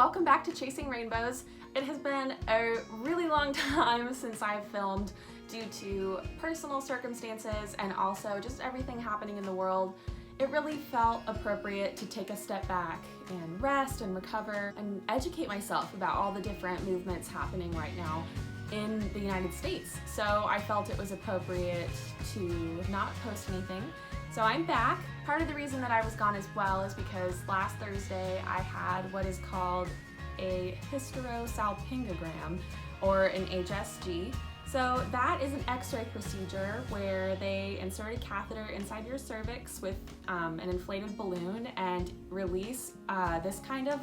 welcome back to Chasing Rainbows. It has been a really long time since I've filmed due to personal circumstances and also just everything happening in the world. It really felt appropriate to take a step back and rest and recover and educate myself about all the different movements happening right now in the United States. So I felt it was appropriate to not post anything. So I'm back. Part of the reason that I was gone as well is because last Thursday I had what is called a Hystersalpingogram, or an HSG. So that is an x-ray procedure where they insert a catheter inside your cervix with an inflated balloon and release this kind of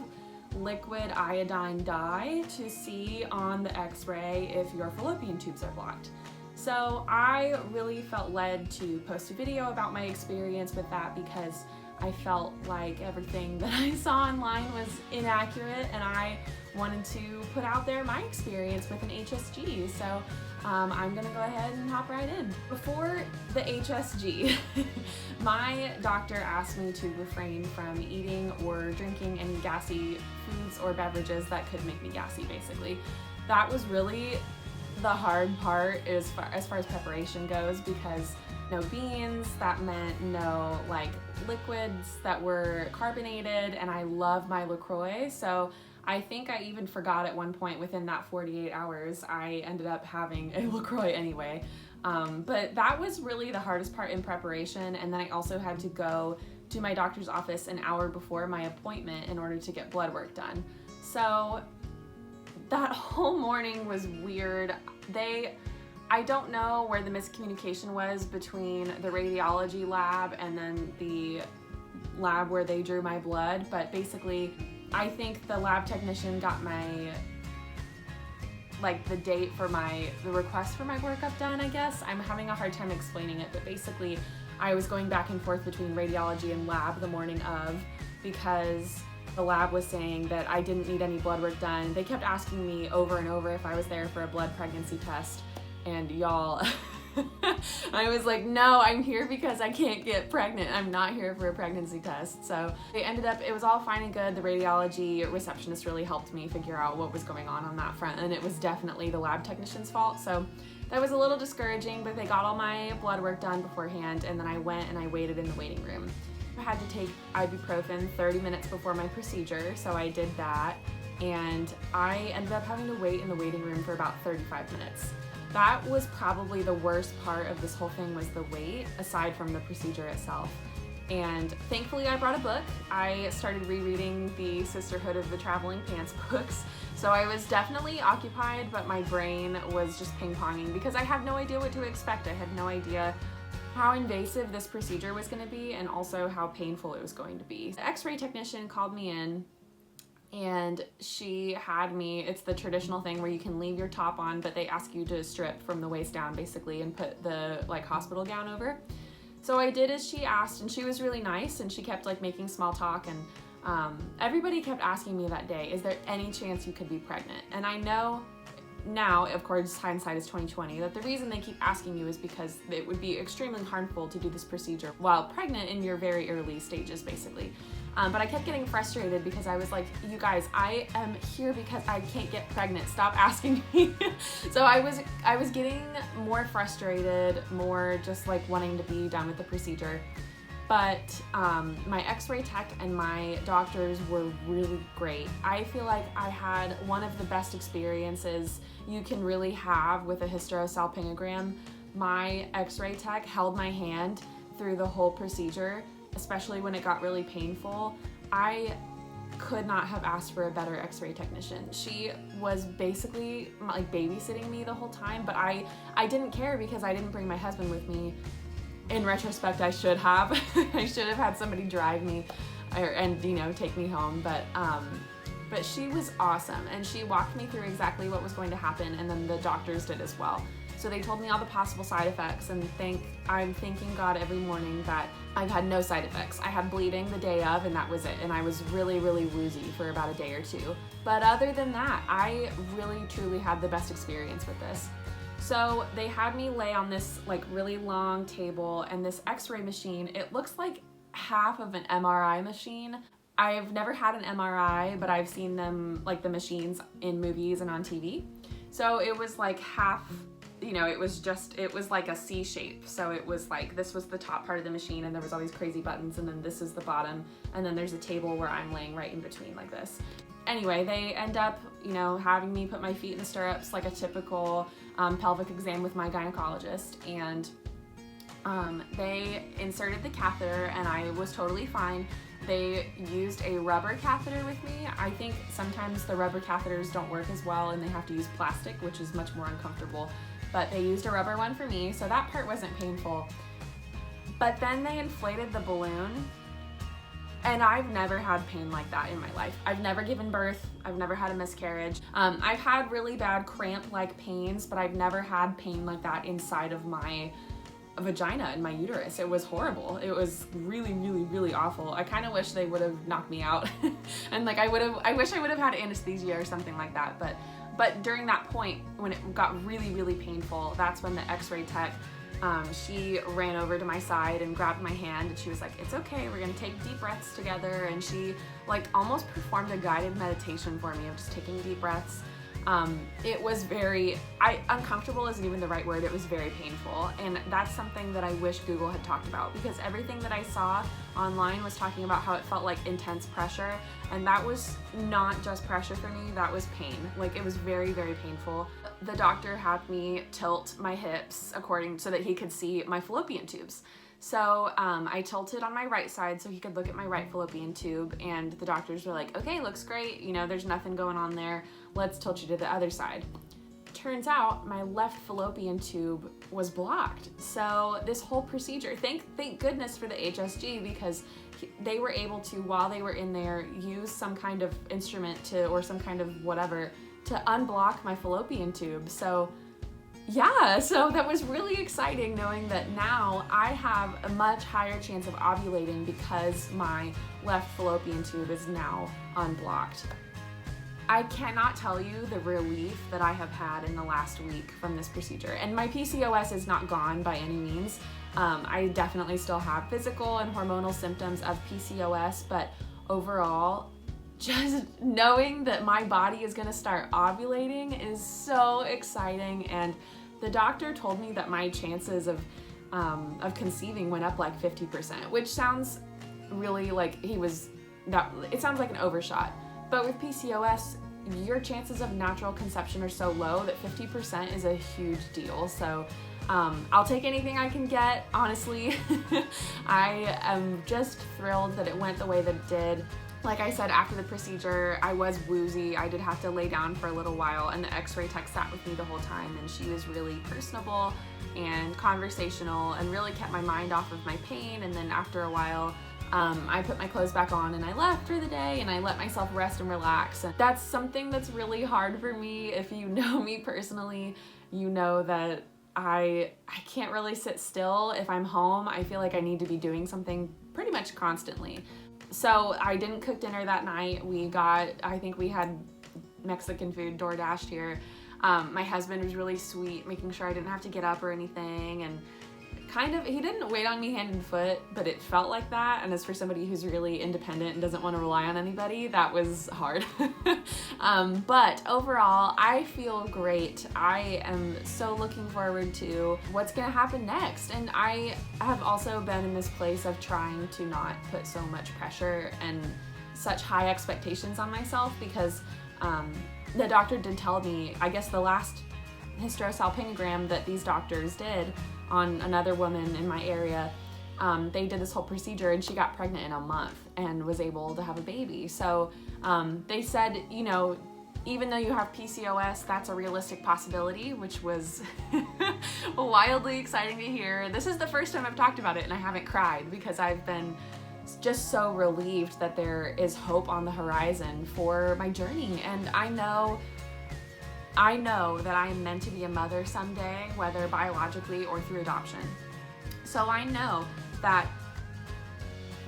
liquid iodine dye to see on the x-ray if your fallopian tubes are blocked. So I really felt led to post a video about my experience with that because I felt like everything that I saw online was inaccurate and I wanted to put out there my experience with an HSG. So I'm gonna go ahead and hop right in. Before the HSG, my doctor asked me to refrain from eating or drinking any gassy foods or beverages that could make me gassy, basically. That was really the hard part as far as preparation goes, because no beans, that meant no like liquids that were carbonated, and I love my LaCroix, so I think I even forgot at one point within that 48 hours I ended up having a LaCroix anyway. But that was really the hardest part in preparation, and then I also had to go to my doctor's office an hour before my appointment in order to get blood work done. So that whole morning was weird. I don't know where the miscommunication was between the radiology lab and then the lab where they drew my blood, but basically I think the lab technician got the date for the request for my workup done, I guess. I'm having a hard time explaining it, but basically I was going back and forth between radiology and lab the morning of because the lab was saying that I didn't need any blood work done. They kept asking me over and over if I was there for a blood pregnancy test, and y'all, I was like, no, I'm here because I can't get pregnant. I'm not here for a pregnancy test. So it was all fine and good. The radiology receptionist really helped me figure out what was going on that front, and it was definitely the lab technician's fault. So that was a little discouraging, but they got all my blood work done beforehand, and then I went and I waited in the waiting room. I had to take ibuprofen 30 minutes before my procedure, so I did that, and I ended up having to wait in the waiting room for about 35 minutes. That was probably the worst part of this whole thing, was the wait, aside from the procedure itself. And thankfully I brought a book. I started rereading the Sisterhood of the Traveling Pants books, so I was definitely occupied, but my brain was just ping-ponging because I had no idea what to expect. I had no idea how invasive this procedure was going to be and also how painful it was going to be. The x-ray technician called me in and she had me, it's the traditional thing where you can leave your top on, but they ask you to strip from the waist down basically and put the hospital gown over. So I did as she asked, and she was really nice, and she kept making small talk, and everybody kept asking me that day, is there any chance you could be pregnant? And I know now, of course, hindsight is 2020, that the reason they keep asking you is because it would be extremely harmful to do this procedure while pregnant in your very early stages, basically. But I kept getting frustrated because I was like, you guys, I am here because I can't get pregnant. Stop asking me. So I was getting more frustrated, more just wanting to be done with the procedure. But my x-ray tech and my doctors were really great. I feel like I had one of the best experiences you can really have with a hystersalpingogram. My x-ray tech held my hand through the whole procedure, especially when it got really painful. I could not have asked for a better x-ray technician. She was basically babysitting me the whole time, but I didn't care because I didn't bring my husband with me. In retrospect, I should have. I should have had somebody drive me and take me home, but she was awesome, and she walked me through exactly what was going to happen, and then the doctors did as well. So they told me all the possible side effects, and I'm thanking God every morning that I've had no side effects. I had bleeding the day of, and that was it, and I was really, really woozy for about a day or two. But other than that, I really, truly had the best experience with this. So they had me lay on this really long table, and this x-ray machine, it looks like half of an MRI machine. I've never had an MRI, but I've seen them, like the machines in movies and on TV. So it was like half, you know, it was like a C shape. So it was like, this was the top part of the machine and there was all these crazy buttons, and then this is the bottom, and then there's a table where I'm laying right in between like this. Anyway, they end up, you know, having me put my feet in the stirrups like a typical pelvic exam with my gynecologist, and they inserted the catheter and I was totally fine. They used a rubber catheter with me. I think sometimes the rubber catheters don't work as well and they have to use plastic, which is much more uncomfortable. But they used a rubber one for me, so that part wasn't painful. But then they inflated the balloon, and I've never had pain like that in my life. I've never given birth. I've never had a miscarriage. I've had really bad cramp-like pains, but I've never had pain like that inside of my vagina and my uterus. It was horrible. It was really, really, really awful. I kind of wish they would have knocked me out and like I wish I would have had anesthesia or something like that. But during that point, when it got really, really painful, that's when the x-ray tech, she ran over to my side and grabbed my hand, and she was like, it's okay, we're gonna take deep breaths together. And she like almost performed a guided meditation for me of just taking deep breaths. It was uncomfortable isn't even the right word, it was very painful, and that's something that I wish Google had talked about, because everything that I saw online was talking about how it felt like intense pressure, and that was not just pressure for me, that was pain. Like, it was very, very painful. The doctor had me tilt my hips so that he could see my fallopian tubes. So I tilted on my right side so he could look at my right fallopian tube, and the doctors were like, okay, looks great, you know, there's nothing going on there, let's tilt you to the other side. Turns out my left fallopian tube was blocked. So this whole procedure, thank goodness for the HSG, because they were able to, while they were in there, use some kind of instrument or some kind of whatever to unblock my fallopian tube. So yeah, so that was really exciting, knowing that now I have a much higher chance of ovulating because my left fallopian tube is now unblocked. I cannot tell you the relief that I have had in the last week from this procedure. And my PCOS is not gone by any means. I definitely still have physical and hormonal symptoms of PCOS, but overall, just knowing that my body is gonna start ovulating is so exciting. And the doctor told me that my chances of conceiving went up like 50%, which sounds really like it sounds like an overshot. But with PCOS, your chances of natural conception are so low that 50% is a huge deal. So I'll take anything I can get, honestly. I am just thrilled that it went the way that it did. Like I said, after the procedure, I was woozy. I did have to lay down for a little while, and the x-ray tech sat with me the whole time, and she was really personable and conversational and really kept my mind off of my pain. And then after a while, I put my clothes back on and I left for the day, and I let myself rest and relax. And that's something that's really hard for me. If you know me personally, you know that I can't really sit still. If I'm home, I feel like I need to be doing something pretty much constantly. So I didn't cook dinner that night. I think we had Mexican food DoorDashed here. My husband was really sweet, making sure I didn't have to get up or anything, and he didn't wait on me hand and foot, but it felt like that. And as for somebody who's really independent and doesn't want to rely on anybody, that was hard. But overall, I feel great. I am so looking forward to what's gonna happen next. And I have also been in this place of trying to not put so much pressure and such high expectations on myself, because the doctor did tell me, I guess the last hystersalpingogram that these doctors did on another woman in my area, they did this whole procedure and she got pregnant in a month and was able to have a baby. So they said, you know, even though you have PCOS, that's a realistic possibility, which was wildly exciting to hear. This is the first time I've talked about it and I haven't cried, because I've been just so relieved that there is hope on the horizon for my journey. And I know that I am meant to be a mother someday, whether biologically or through adoption. So I know that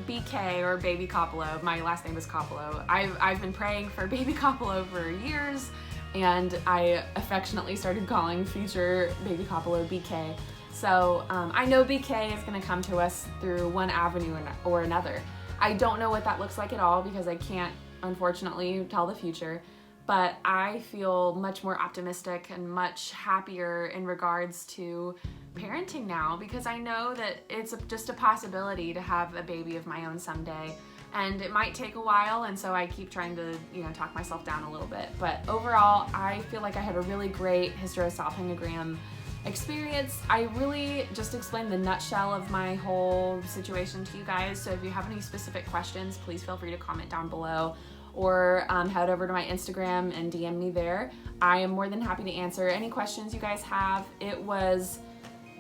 BK, or Baby Coppola, my last name is Coppola, I've been praying for Baby Coppola for years, and I affectionately started calling future Baby Coppola BK. So I know BK is gonna come to us through one avenue or another. I don't know what that looks like at all because I can't, unfortunately, tell the future. But I feel much more optimistic and much happier in regards to parenting now, because I know that it's just a possibility to have a baby of my own someday. And it might take a while, and so I keep trying to, talk myself down a little bit. But overall, I feel like I had a really great hystersalpingogram experience. I really just explained the nutshell of my whole situation to you guys. So if you have any specific questions, please feel free to comment down below, or head over to my Instagram and DM me there. I am more than happy to answer any questions you guys have. It was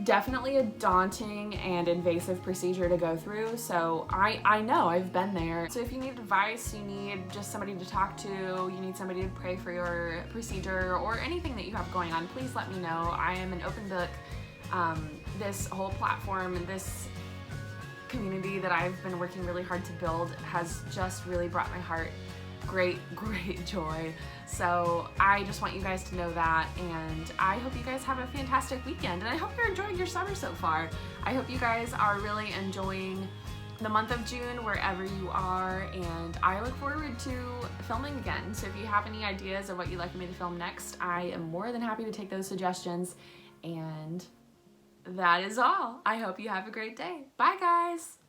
definitely a daunting and invasive procedure to go through, so I know, I've been there. So if you need advice, you need just somebody to talk to, you need somebody to pray for your procedure, or anything that you have going on, please let me know. I am an open book. This whole platform and this community that I've been working really hard to build has just really brought my heart great joy. So I just want you guys to know that, and I hope you guys have a fantastic weekend, and I hope you're enjoying your summer so far. I hope you guys are really enjoying the month of June wherever you are, and I look forward to filming again. So if you have any ideas of what you'd like me to film next, I am more than happy to take those suggestions. And that is all. I hope you have a great day. Bye guys!